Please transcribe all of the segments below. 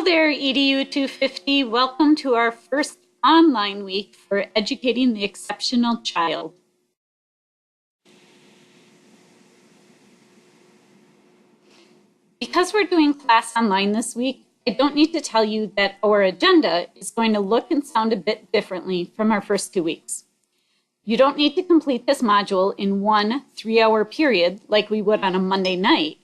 Hello there, EDU 250. Welcome to our first online week for educating the exceptional child. Because we're doing class online this week, I don't need to tell you that our agenda is going to look and sound a bit differently from our first 2 weeks. You don't need to complete this module in one 3-hour period like we would on a Monday night,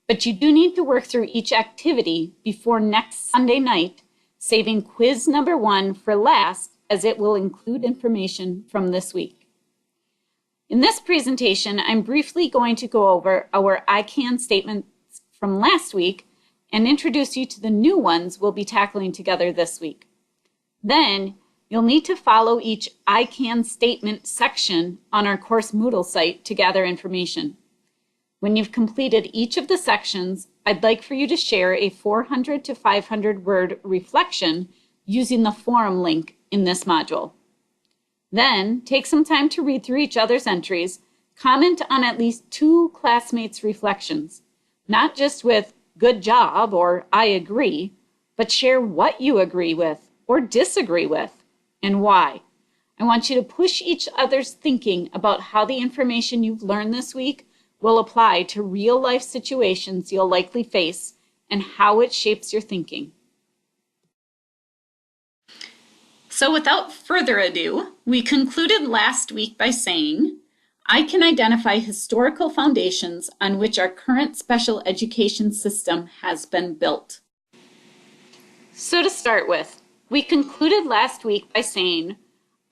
but you do need to work through each activity before next Sunday night, saving quiz number 1 for last, as it will include information from this week. In this presentation, I'm briefly going to go over our I can statements from last week and introduce you to the new ones we'll be tackling together this week. Then, you'll need to follow each I can statement section on our course Moodle site to gather information. When you've completed each of the sections, I'd like for you to share a 400 to 500 word reflection using the forum link in this module. Then, take some time to read through each other's entries, comment on at least 2 classmates' reflections, not just with good job or I agree, but share what you agree with or disagree with and why. I want you to push each other's thinking about how the information you've learned this week will apply to real-life situations you'll likely face and how it shapes your thinking. So without further ado, we concluded last week by saying, I can identify historical foundations on which our current special education system has been built. So to start with, we concluded last week by saying,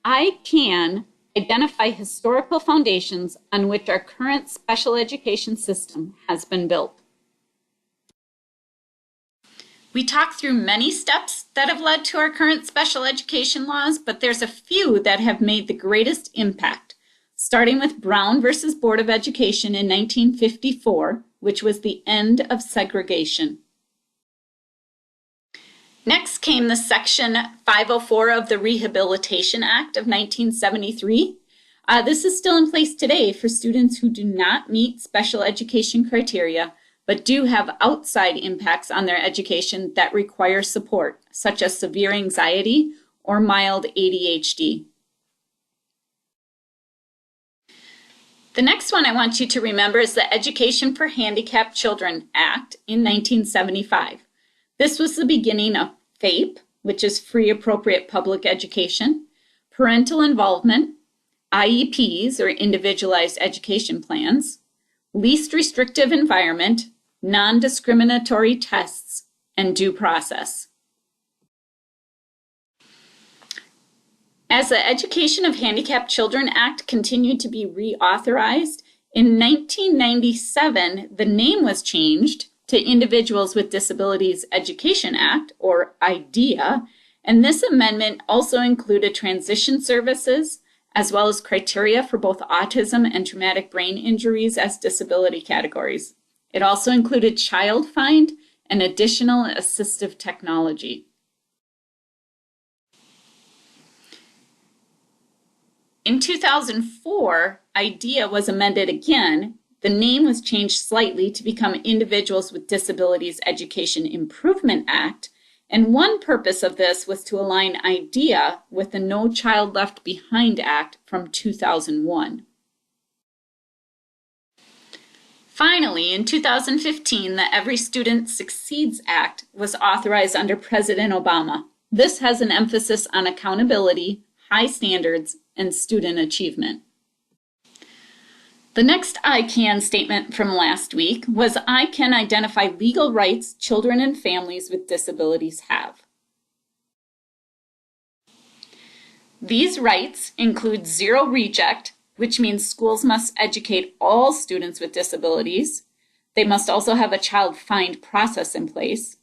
I can identify historical foundations on which our current special education system has been built. We talked through many steps that have led to our current special education laws, but there's a few that have made the greatest impact, starting with Brown versus Board of Education in 1954, which was the end of segregation. Next came the Section 504 of the Rehabilitation Act of 1973. This is still in place today for students who do not meet special education criteria, but do have outside impacts on their education that require support, such as severe anxiety or mild ADHD. The next one I want you to remember is the Education for Handicapped Children Act in 1975. This was the beginning of FAPE, which is Free Appropriate Public Education, parental involvement, IEPs, or Individualized Education Plans, least restrictive environment, non-discriminatory tests, and due process. As the Education of Handicapped Children Act continued to be reauthorized, in 1997, the name was changed to Individuals with Disabilities Education Act, or IDEA, and this amendment also included transition services, as well as criteria for both autism and traumatic brain injuries as disability categories. It also included child find and additional assistive technology. In 2004, IDEA was amended again. The name was changed slightly to become Individuals with Disabilities Education Improvement Act, and one purpose of this was to align IDEA with the No Child Left Behind Act from 2001. Finally, in 2015, the Every Student Succeeds Act was authorized under President Obama. This has an emphasis on accountability, high standards, and student achievement. The next I can statement from last week was I can identify legal rights children and families with disabilities have. These rights include zero reject, which means schools must educate all students with disabilities. They must also have a child find process in place.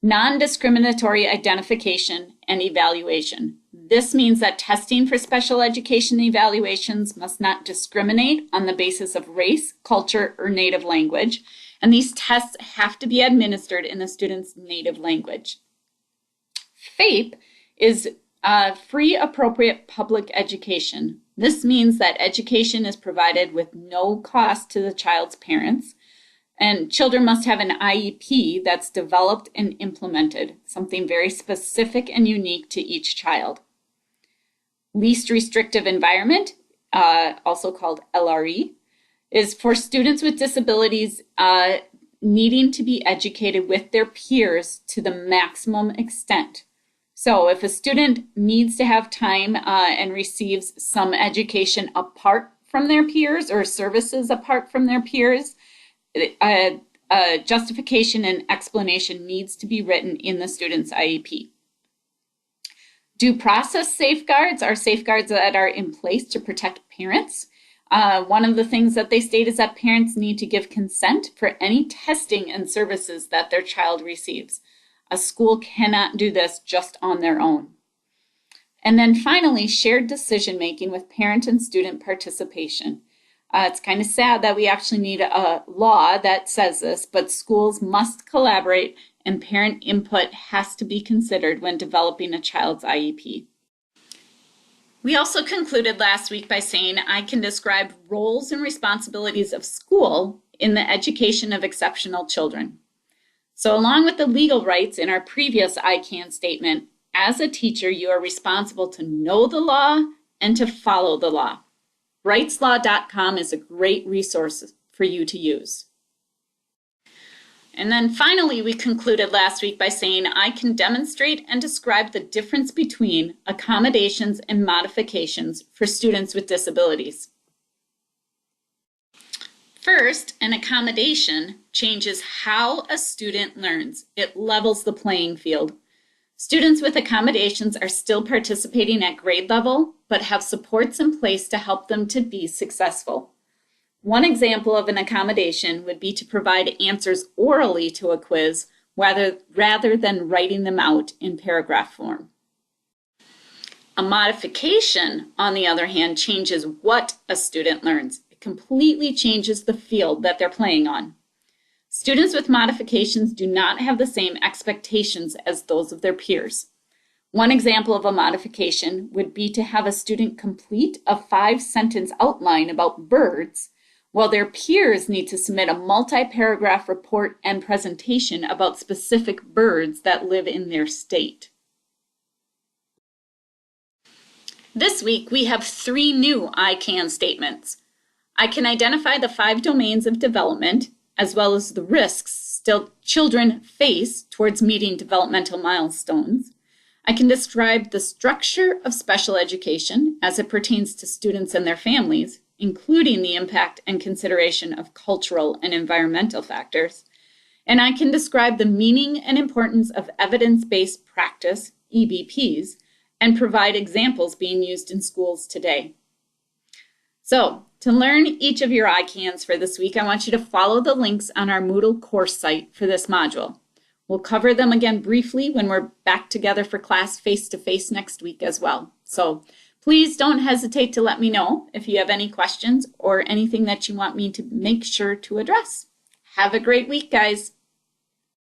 Non-discriminatory identification and evaluation. This means that testing for special education evaluations must not discriminate on the basis of race, culture, or native language, and these tests have to be administered in the student's native language. FAPE is Free Appropriate Public Education. This means that education is provided with no cost to the child's parents, And children must have an IEP that's developed and implemented, something very specific and unique to each child. Least restrictive environment, also called LRE, is for students with disabilities needing to be educated with their peers to the maximum extent. So if a student needs to have time and receives some education apart from their peers or services apart from their peers, justification and explanation needs to be written in the student's IEP. Due process safeguards are safeguards that are in place to protect parents. One of the things that they state is that parents need to give consent for any testing and services that their child receives. A school cannot do this just on their own. And then finally, shared decision-making with parent and student participation. It's kind of sad that we actually need a law that says this, but schools must collaborate and parent input has to be considered when developing a child's IEP. We also concluded last week by saying I can describe roles and responsibilities of school in the education of exceptional children. So along with the legal rights in our previous I CAN statement, as a teacher, you are responsible to know the law and to follow the law. RightsLaw.com is a great resource for you to use. And then finally, we concluded last week by saying I can demonstrate and describe the difference between accommodations and modifications for students with disabilities. First, an accommodation changes how a student learns. It levels the playing field. Students with accommodations are still participating at grade level, but have supports in place to help them to be successful. One example of an accommodation would be to provide answers orally to a quiz rather than writing them out in paragraph form. A modification, on the other hand, changes what a student learns. It completely changes the field that they're playing on. Students with modifications do not have the same expectations as those of their peers. One example of a modification would be to have a student complete a 5-sentence outline about birds, while their peers need to submit a multi-paragraph report and presentation about specific birds that live in their state. This week, we have 3 new I CAN statements. I can identify the 5 domains of development, as well as the risks still children face towards meeting developmental milestones. I can describe the structure of special education as it pertains to students and their families, including the impact and consideration of cultural and environmental factors. And I can describe the meaning and importance of evidence-based practice, EBPs, and provide examples being used in schools today. So, to learn each of your I CANs for this week, I want you to follow the links on our Moodle course site for this module. We'll cover them again briefly when we're back together for class face-to-face next week as well. So please don't hesitate to let me know if you have any questions or anything that you want me to make sure to address. Have a great week, guys.